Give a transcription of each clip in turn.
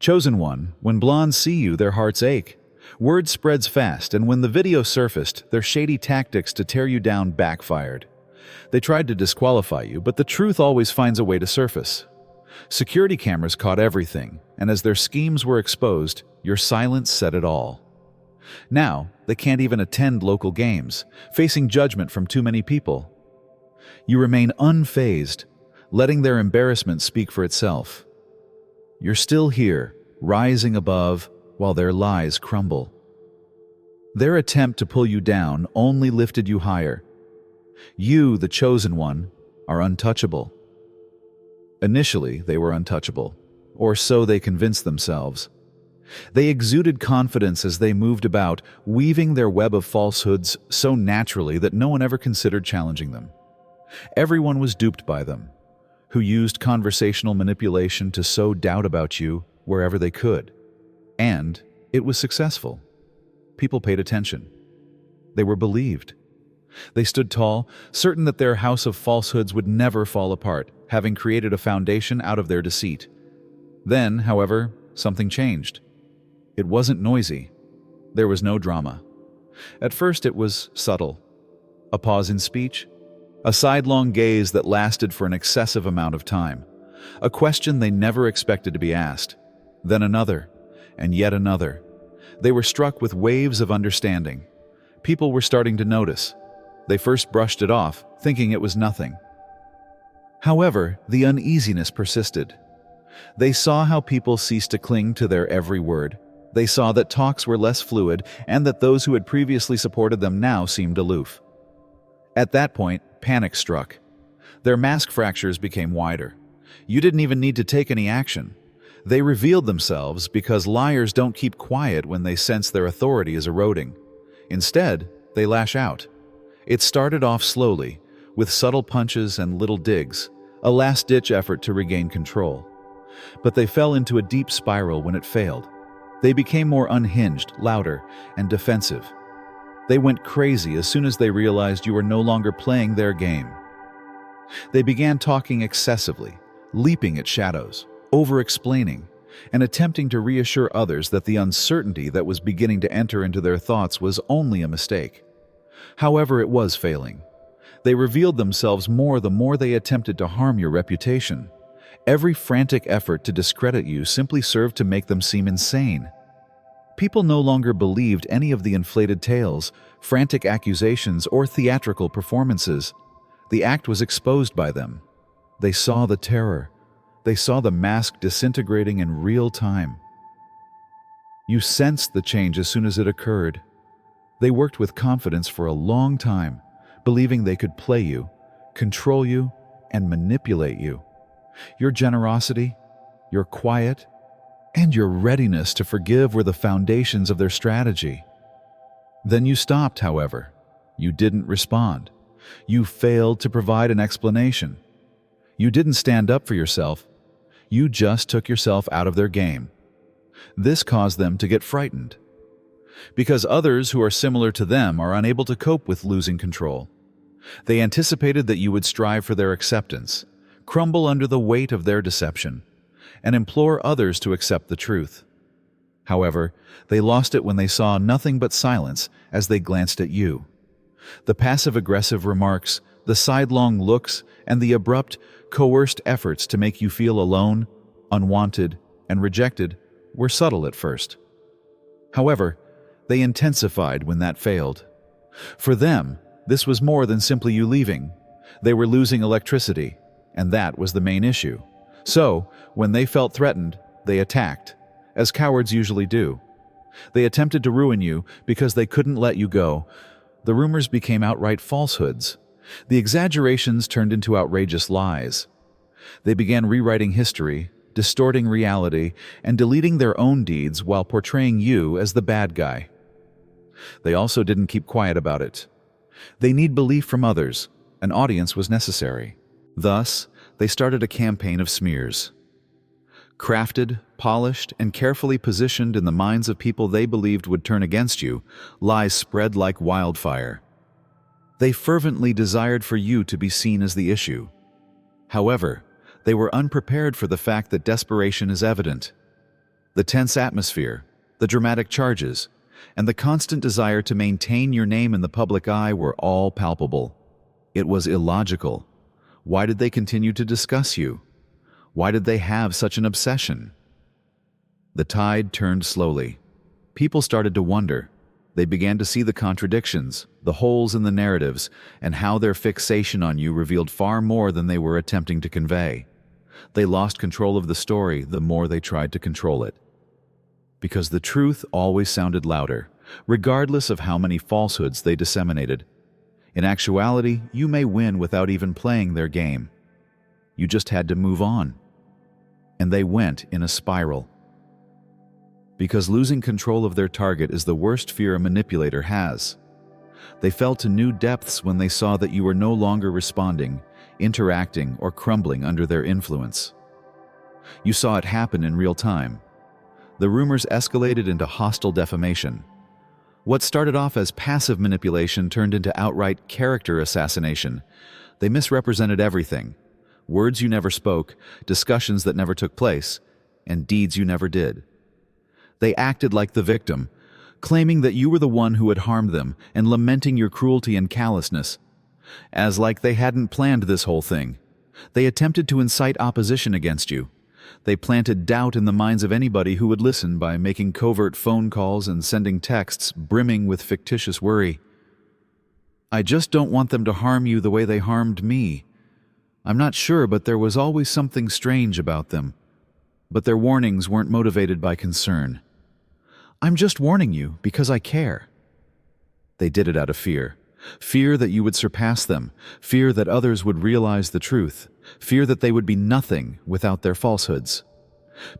Chosen one, when blondes see you, their hearts ache. Word spreads fast, and when the video surfaced, their shady tactics to tear you down backfired. They tried to disqualify you, but the truth always finds a way to surface. Security cameras caught everything, and as their schemes were exposed, your silence said it all. Now, they can't even attend local games, facing judgment from too many people. You remain unfazed, letting their embarrassment speak for itself. You're still here, rising above, while their lies crumble. Their attempt to pull you down only lifted you higher. You, the chosen one, are untouchable. Initially, they were untouchable, or so they convinced themselves. They exuded confidence as they moved about, weaving their web of falsehoods so naturally that no one ever considered challenging them. Everyone was duped by them, who used conversational manipulation to sow doubt about you wherever they could. And it was successful. People paid attention. They were believed. They stood tall, certain that their house of falsehoods would never fall apart, having created a foundation out of their deceit. Then, however, something changed. It wasn't noisy. There was no drama. At first it was subtle. A pause in speech, a sidelong gaze that lasted for an excessive amount of time, a question they never expected to be asked, then another, and yet another. They were struck with waves of understanding. People were starting to notice. They first brushed it off, thinking it was nothing. However, the uneasiness persisted. They saw how people ceased to cling to their every word. They saw that talks were less fluid and that those who had previously supported them now seemed aloof. At that point, panic struck. Their mask fractures became wider. You didn't even need to take any action. They revealed themselves because liars don't keep quiet when they sense their authority is eroding. Instead, they lash out. It started off slowly, with subtle punches and little digs, a last-ditch effort to regain control. But they fell into a deep spiral when it failed. They became more unhinged, louder, and defensive. They went crazy as soon as they realized you were no longer playing their game. They began talking excessively, leaping at shadows, over-explaining, and attempting to reassure others that the uncertainty that was beginning to enter into their thoughts was only a mistake. However, it was failing. They revealed themselves more the more they attempted to harm your reputation. Every frantic effort to discredit you simply served to make them seem insane. People no longer believed any of the inflated tales, frantic accusations, or theatrical performances. The act was exposed by them. They saw the terror. They saw the mask disintegrating in real time. You sensed the change as soon as it occurred. They worked with confidence for a long time, believing they could play you, control you, and manipulate you. Your generosity, your quiet, and your readiness to forgive were the foundations of their strategy. Then you stopped, however. You didn't respond. You failed to provide an explanation. You didn't stand up for yourself. You just took yourself out of their game. This caused them to get frightened, because others who are similar to them are unable to cope with losing control. They anticipated that you would strive for their acceptance, crumble under the weight of their deception, and implore others to accept the truth. However, they lost it when they saw nothing but silence as they glanced at you. The passive-aggressive remarks, the sidelong looks, and the abrupt, coerced efforts to make you feel alone, unwanted, and rejected were subtle at first. However, they intensified when that failed. For them, this was more than simply you leaving. They were losing electricity, and that was the main issue. So, when they felt threatened, they attacked, as cowards usually do. They attempted to ruin you because they couldn't let you go. The rumors became outright falsehoods. The exaggerations turned into outrageous lies. They began rewriting history, distorting reality, and deleting their own deeds while portraying you as the bad guy. They also didn't keep quiet about it. They need belief from others. An audience was necessary. Thus, they started a campaign of smears. Crafted, polished, and carefully positioned in the minds of people they believed would turn against you, lies spread like wildfire. They fervently desired for you to be seen as the issue. However, they were unprepared for the fact that desperation is evident. The tense atmosphere, the dramatic charges, and the constant desire to maintain your name in the public eye were all palpable. It was illogical. Why did they continue to discuss you? Why did they have such an obsession? The tide turned slowly. People started to wonder. They began to see the contradictions, the holes in the narratives, and how their fixation on you revealed far more than they were attempting to convey. They lost control of the story the more they tried to control it. Because the truth always sounded louder, regardless of how many falsehoods they disseminated. In actuality, you may win without even playing their game. You just had to move on. And they went in a spiral. Because losing control of their target is the worst fear a manipulator has. They fell to new depths when they saw that you were no longer responding, interacting, or crumbling under their influence. You saw it happen in real time. The rumors escalated into hostile defamation. What started off as passive manipulation turned into outright character assassination. They misrepresented everything. Words you never spoke, discussions that never took place, and deeds you never did. They acted like the victim, claiming that you were the one who had harmed them and lamenting your cruelty and callousness. As like they hadn't planned this whole thing. They attempted to incite opposition against you. They planted doubt in the minds of anybody who would listen by making covert phone calls and sending texts brimming with fictitious worry. I just don't want them to harm you the way they harmed me. I'm not sure, but there was always something strange about them. But their warnings weren't motivated by concern. I'm just warning you because I care. They did it out of fear. Fear that you would surpass them. Fear that others would realize the truth. Fear that they would be nothing without their falsehoods.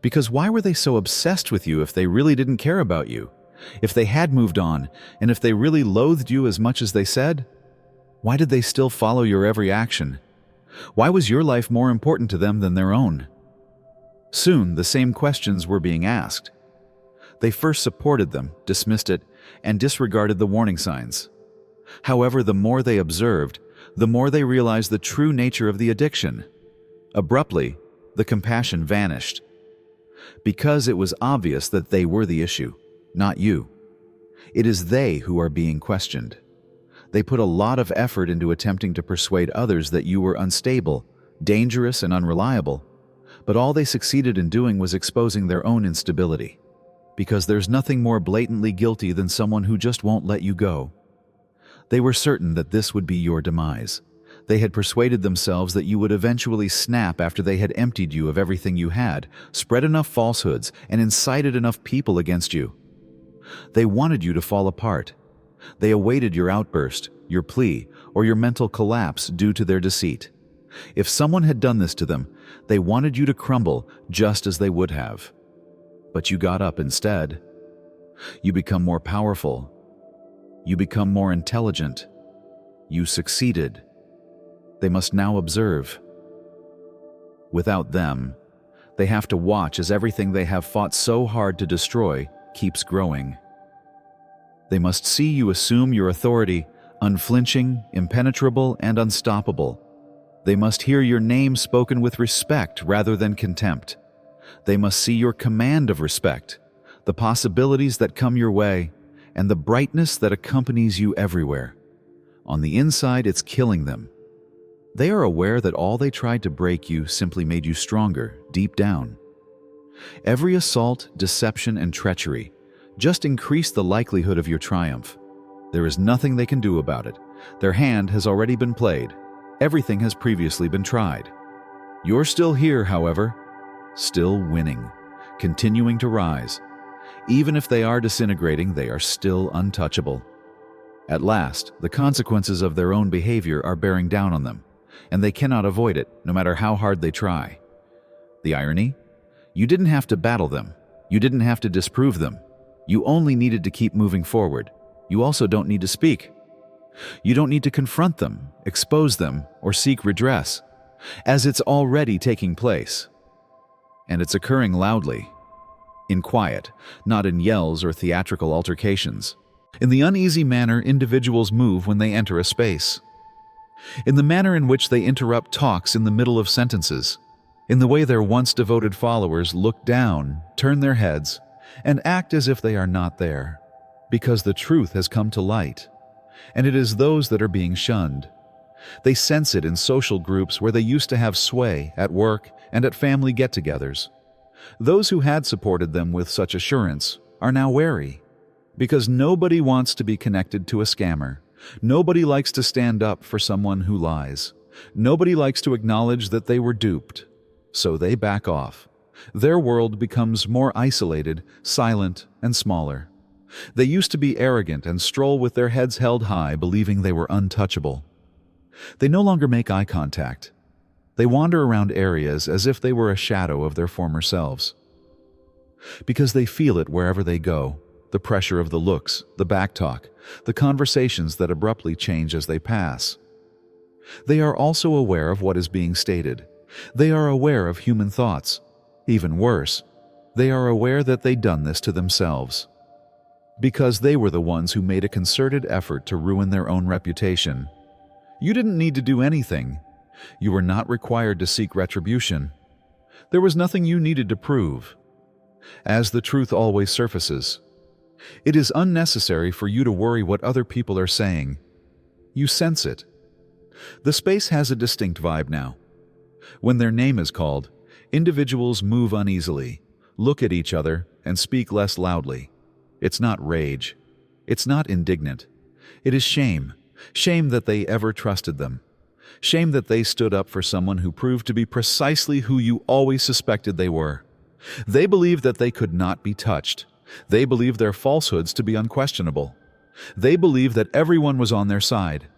Because why were they so obsessed with you if they really didn't care about you? If they had moved on, and if they really loathed you as much as they said? Why did they still follow your every action? Why was your life more important to them than their own? Soon, the same questions were being asked. They first supported them, dismissed it, and disregarded the warning signs. However, the more they observed, the more they realized the true nature of the addiction. Abruptly, the compassion vanished. Because it was obvious that they were the issue, not you. It is they who are being questioned. They put a lot of effort into attempting to persuade others that you were unstable, dangerous, and unreliable, but all they succeeded in doing was exposing their own instability. Because there's nothing more blatantly guilty than someone who just won't let you go. They were certain that this would be your demise. They had persuaded themselves that you would eventually snap after they had emptied you of everything you had, spread enough falsehoods, and incited enough people against you. They wanted you to fall apart. They awaited your outburst, your plea, or your mental collapse due to their deceit. If someone had done this to them, they wanted you to crumble just as they would have. But you got up instead. You become more powerful. You become more intelligent. You succeeded. They must now observe. Without them, they have to watch as everything they have fought so hard to destroy keeps growing. They must see you assume your authority, unflinching, impenetrable, and unstoppable. They must hear your name spoken with respect rather than contempt. They must see your command of respect, the possibilities that come your way, and the brightness that accompanies you everywhere. On the inside, it's killing them. They are aware that all they tried to break you simply made you stronger, deep down. Every assault, deception, and treachery just increase the likelihood of your triumph. There is nothing they can do about it. Their hand has already been played. Everything has previously been tried. You're still here, however, still winning, continuing to rise. Even if they are disintegrating, they are still untouchable. At last, the consequences of their own behavior are bearing down on them, and they cannot avoid it, no matter how hard they try. The irony? You didn't have to battle them. You didn't have to disprove them. You only needed to keep moving forward. You also don't need to speak. You don't need to confront them, expose them, or seek redress, as it's already taking place. And it's occurring loudly, in quiet, not in yells or theatrical altercations. In the uneasy manner individuals move when they enter a space. In the manner in which they interrupt talks in the middle of sentences. in the way their once devoted followers look down, turn their heads, and act as if they are not there, because the truth has come to light, and it is those that are being shunned. They sense it in social groups where they used to have sway, at work and at family get-togethers. Those who had supported them with such assurance are now wary, because nobody wants to be connected to a scammer. Nobody likes to stand up for someone who lies. Nobody likes to acknowledge that they were duped. So they back off. Their world becomes more isolated, silent, and smaller. They used to be arrogant and stroll with their heads held high, believing they were untouchable. They no longer make eye contact. They wander around areas as if they were a shadow of their former selves. Because they feel it wherever they go, the pressure of the looks, the backtalk, the conversations that abruptly change as they pass. They are also aware of what is being stated. They are aware of human thoughts. Even worse, they are aware that they've done this to themselves. Because they were the ones who made a concerted effort to ruin their own reputation. You didn't need to do anything. You were not required to seek retribution. There was nothing you needed to prove. As the truth always surfaces, it is unnecessary for you to worry what other people are saying. You sense it. The space has a distinct vibe now. When their name is called, individuals move uneasily, look at each other, and speak less loudly. It's not rage. It's not indignant. It is shame. Shame that they ever trusted them. Shame that they stood up for someone who proved to be precisely who you always suspected they were. They believed that they could not be touched. They believed their falsehoods to be unquestionable. They believed that everyone was on their side.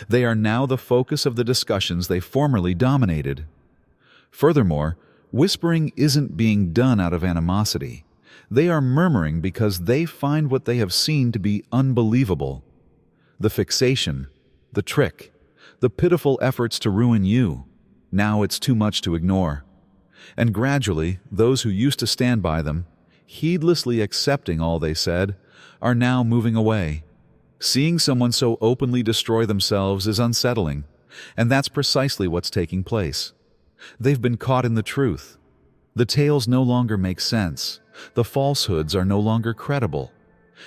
They are now the focus of the discussions they formerly dominated. Furthermore, whispering isn't being done out of animosity. They are murmuring because they find what they have seen to be unbelievable. The fixation, the trick, the pitiful efforts to ruin you. Now it's too much to ignore. And gradually, those who used to stand by them, heedlessly accepting all they said, are now moving away. Seeing someone so openly destroy themselves is unsettling, and that's precisely what's taking place. They've been caught in the truth. The tales no longer make sense. The falsehoods are no longer credible.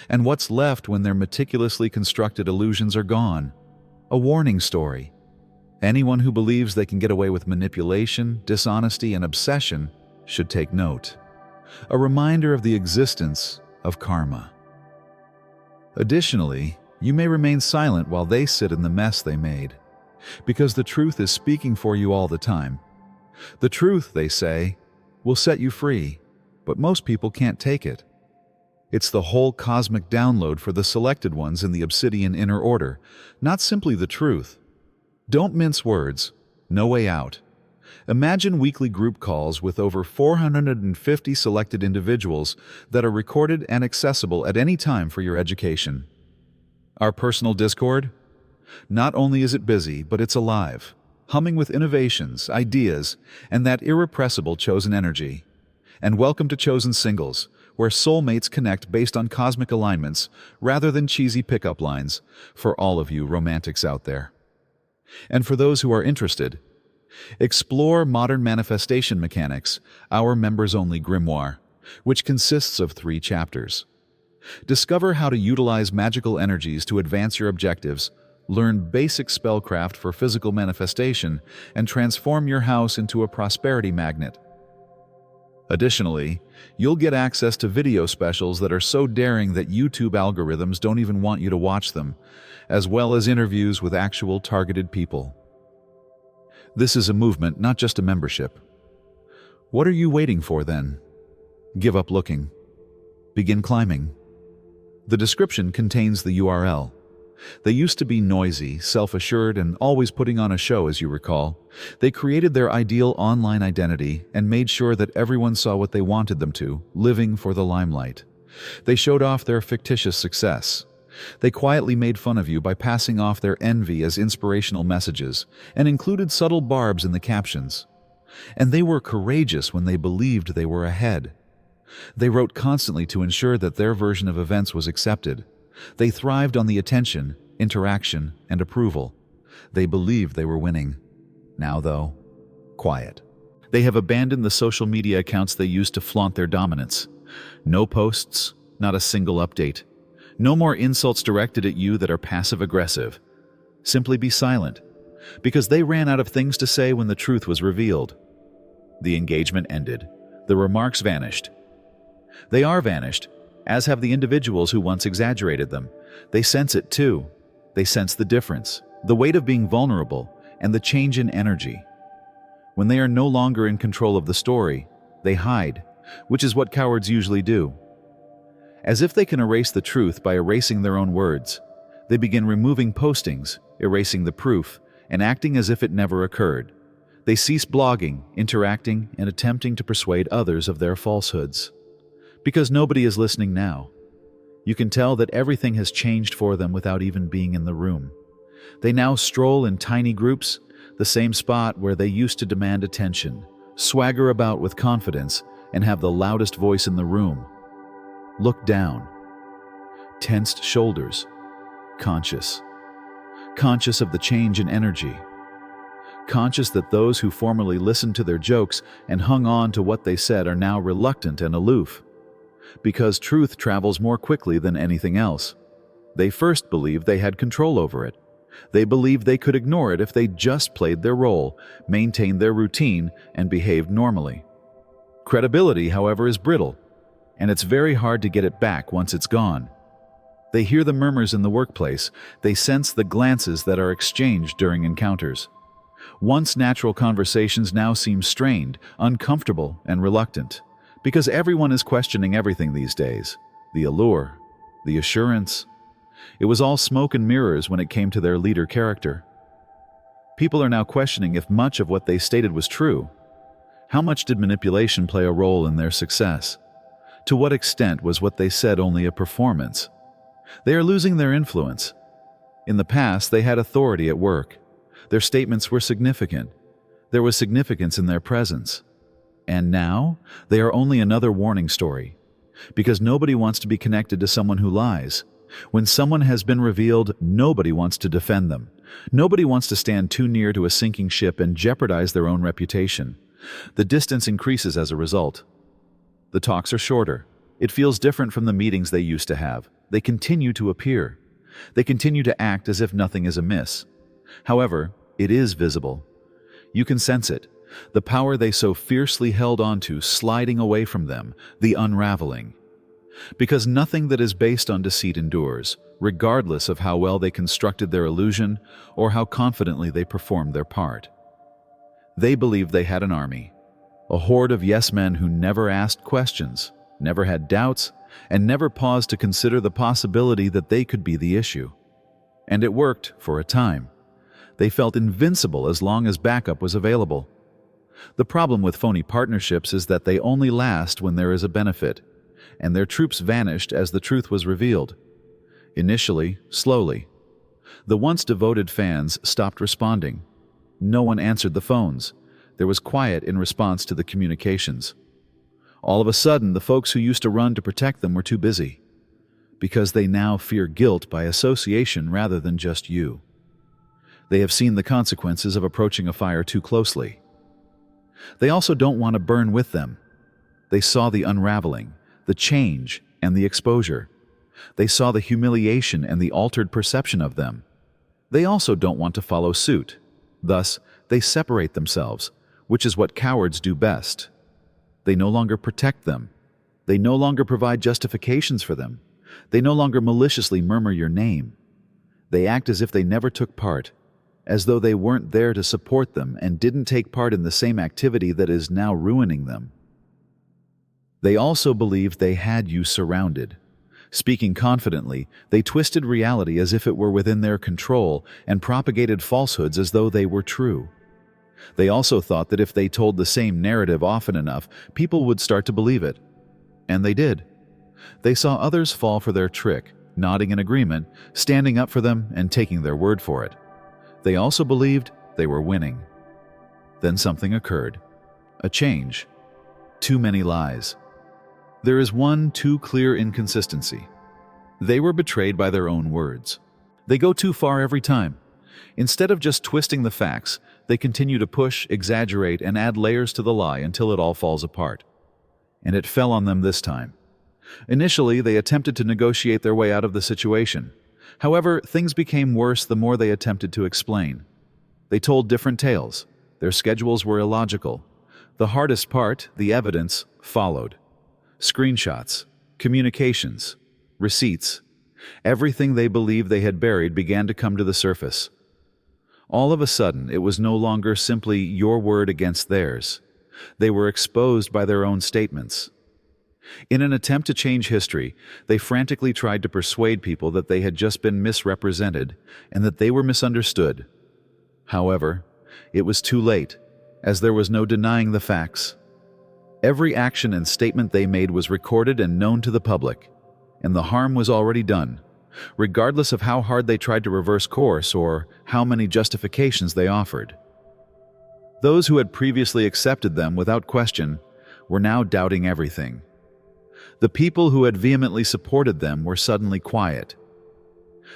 And what's left when their meticulously constructed illusions are gone? A warning story. Anyone who believes they can get away with manipulation, dishonesty, and obsession should take note. A reminder of the existence of karma. Additionally, you may remain silent while they sit in the mess they made, because the truth is speaking for you all the time. The truth, they say, will set you free, but most people can't take it. It's the whole cosmic download for the selected ones in the obsidian inner order, not simply the truth. Don't mince words. No way out. Imagine weekly group calls with over 450 selected individuals that are recorded and accessible at any time for your education. Our personal Discord? Not only is it busy, but it's alive, humming with innovations, ideas, and that irrepressible chosen energy. And welcome to Chosen Singles, where soulmates connect based on cosmic alignments rather than cheesy pickup lines, for all of you romantics out there. And for those who are interested, explore Modern Manifestation Mechanics, our members-only grimoire, which consists of 3 chapters. Discover how to utilize magical energies to advance your objectives, learn basic spellcraft for physical manifestation, and transform your house into a prosperity magnet. Additionally, you'll get access to video specials that are so daring that YouTube algorithms don't even want you to watch them, as well as interviews with actual targeted people. This is a movement, not just a membership. What are you waiting for then? Give up looking. Begin climbing. The description contains the URL. They used to be noisy, self-assured, and always putting on a show, as you recall. They created their ideal online identity and made sure that everyone saw what they wanted them to, living for the limelight. They showed off their fictitious success. They quietly made fun of you by passing off their envy as inspirational messages and included subtle barbs in the captions. And they were courageous when they believed they were ahead. They wrote constantly to ensure that their version of events was accepted. They thrived on the attention, interaction, and approval. They believed they were winning. Now, though, quiet. They have abandoned the social media accounts they used to flaunt their dominance. No posts, not a single update. No more insults directed at you that are passive-aggressive. Simply be silent, because they ran out of things to say when the truth was revealed. The engagement ended. The remarks vanished. They are vanished, as have the individuals who once exaggerated them. They sense it too. They sense the difference, the weight of being vulnerable, and the change in energy. When they are no longer in control of the story, they hide, which is what cowards usually do. As if they can erase the truth by erasing their own words, they begin removing postings, erasing the proof, and acting as if it never occurred. They cease blogging, interacting, and attempting to persuade others of their falsehoods. Because nobody is listening now. You can tell that everything has changed for them without even being in the room. They now stroll in tiny groups, the same spot where they used to demand attention, swagger about with confidence, and have the loudest voice in the room. Look down. Tensed shoulders. Conscious. Conscious of the change in energy. Conscious that those who formerly listened to their jokes and hung on to what they said are now reluctant and aloof. Because truth travels more quickly than anything else. They first believed they had control over it. They believed they could ignore it if they just played their role, maintained their routine, and behaved normally. Credibility, however, is brittle, and it's very hard to get it back once it's gone. They hear the murmurs in the workplace. They sense the glances that are exchanged during encounters. Once natural conversations now seem strained, uncomfortable, and reluctant, because everyone is questioning everything these days. The allure, the assurance. It was all smoke and mirrors when it came to their leader character. People are now questioning if much of what they stated was true. How much did manipulation play a role in their success? To what extent was what they said only a performance? They are losing their influence. In the past, they had authority at work. Their statements were significant. There was significance in their presence. And now, they are only another warning story. Because nobody wants to be connected to someone who lies. When someone has been revealed, nobody wants to defend them. Nobody wants to stand too near to a sinking ship and jeopardize their own reputation. The distance increases as a result. The talks are shorter. It feels different from the meetings they used to have. They continue to appear. They continue to act as if nothing is amiss. However, it is visible. You can sense it. The power they so fiercely held onto sliding away from them, the unraveling. Because nothing that is based on deceit endures, regardless of how well they constructed their illusion or how confidently they performed their part. They believed they had an army, a horde of yes-men who never asked questions, never had doubts, and never paused to consider the possibility that they could be the issue. And it worked for a time. They felt invincible as long as backup was available. The problem with phony partnerships is that they only last when there is a benefit, and their troops vanished as the truth was revealed. Initially, slowly. The once devoted fans stopped responding. No one answered the phones. There was quiet in response to the communications. All of a sudden, the folks who used to run to protect them were too busy, because they now fear guilt by association rather than just you. They have seen the consequences of approaching a fire too closely. They also don't want to burn with them. They saw the unraveling, the change, and the exposure. They saw the humiliation and the altered perception of them. They also don't want to follow suit. Thus, they separate themselves, which is what cowards do best. They no longer protect them. They no longer provide justifications for them. They no longer maliciously murmur your name. They act as if they never took part, as though they weren't there to support them and didn't take part in the same activity that is now ruining them. They also believed they had you surrounded. Speaking confidently, they twisted reality as if it were within their control and propagated falsehoods as though they were true. They also thought that if they told the same narrative often enough, people would start to believe it. And they did. They saw others fall for their trick, nodding in agreement, standing up for them, and taking their word for it. They also believed they were winning. Then something occurred. A change. Too many lies. There is one too clear inconsistency. They were betrayed by their own words. They go too far every time. Instead of just twisting the facts, they continue to push, exaggerate, and add layers to the lie until it all falls apart. And it fell on them this time. Initially, they attempted to negotiate their way out of the situation. However, things became worse the more they attempted to explain. They told different tales. Their schedules were illogical. The hardest part, the evidence, followed. Screenshots, communications, receipts. Everything they believed they had buried began to come to the surface. All of a sudden, it was no longer simply your word against theirs. They were exposed by their own statements. In an attempt to change history, they frantically tried to persuade people that they had just been misrepresented and that they were misunderstood. However, it was too late, as there was no denying the facts. Every action and statement they made was recorded and known to the public, and the harm was already done, regardless of how hard they tried to reverse course or how many justifications they offered. Those who had previously accepted them without question were now doubting everything. The people who had vehemently supported them were suddenly quiet.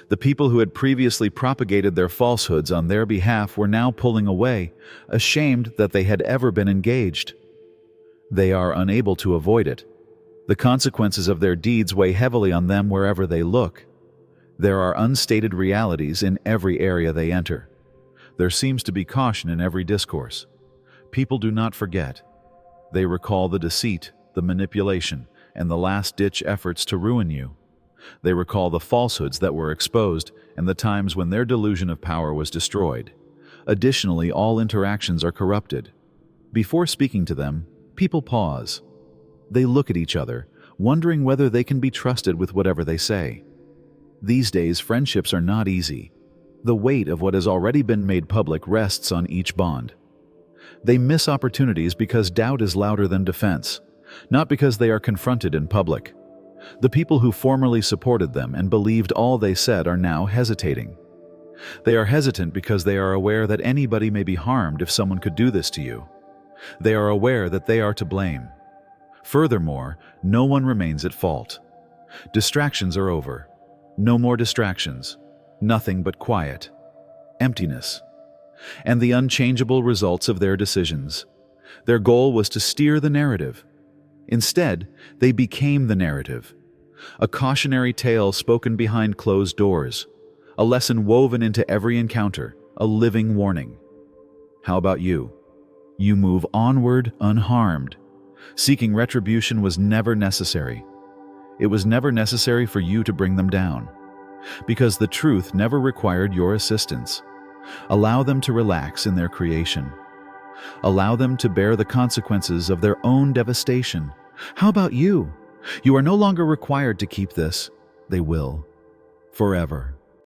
The people who had previously propagated their falsehoods on their behalf were now pulling away, ashamed that they had ever been engaged. They are unable to avoid it. The consequences of their deeds weigh heavily on them wherever they look. There are unstated realities in every area they enter. There seems to be caution in every discourse. People do not forget. They recall the deceit, the manipulation, and the last-ditch efforts to ruin you. They recall the falsehoods that were exposed and the times when their delusion of power was destroyed. Additionally, all interactions are corrupted. Before speaking to them, people pause. They look at each other, wondering whether they can be trusted with whatever they say. These days, friendships are not easy. The weight of what has already been made public rests on each bond. They miss opportunities because doubt is louder than defense, not because they are confronted in public. The people who formerly supported them and believed all they said are now hesitating. They are hesitant because they are aware that anybody may be harmed if someone could do this to you. They are aware that they are to blame. Furthermore, no one remains at fault. Distractions are over. No more distractions. Nothing but quiet. Emptiness. And the unchangeable results of their decisions. Their goal was to steer the narrative. Instead, they became the narrative. A cautionary tale spoken behind closed doors. A lesson woven into every encounter. A living warning. How about you? You move onward unharmed. Seeking retribution was never necessary. It was never necessary for you to bring them down. Because the truth never required your assistance. Allow them to relax in their creation. Allow them to bear the consequences of their own devastation. How about you? You are no longer required to keep this. They will. Forever.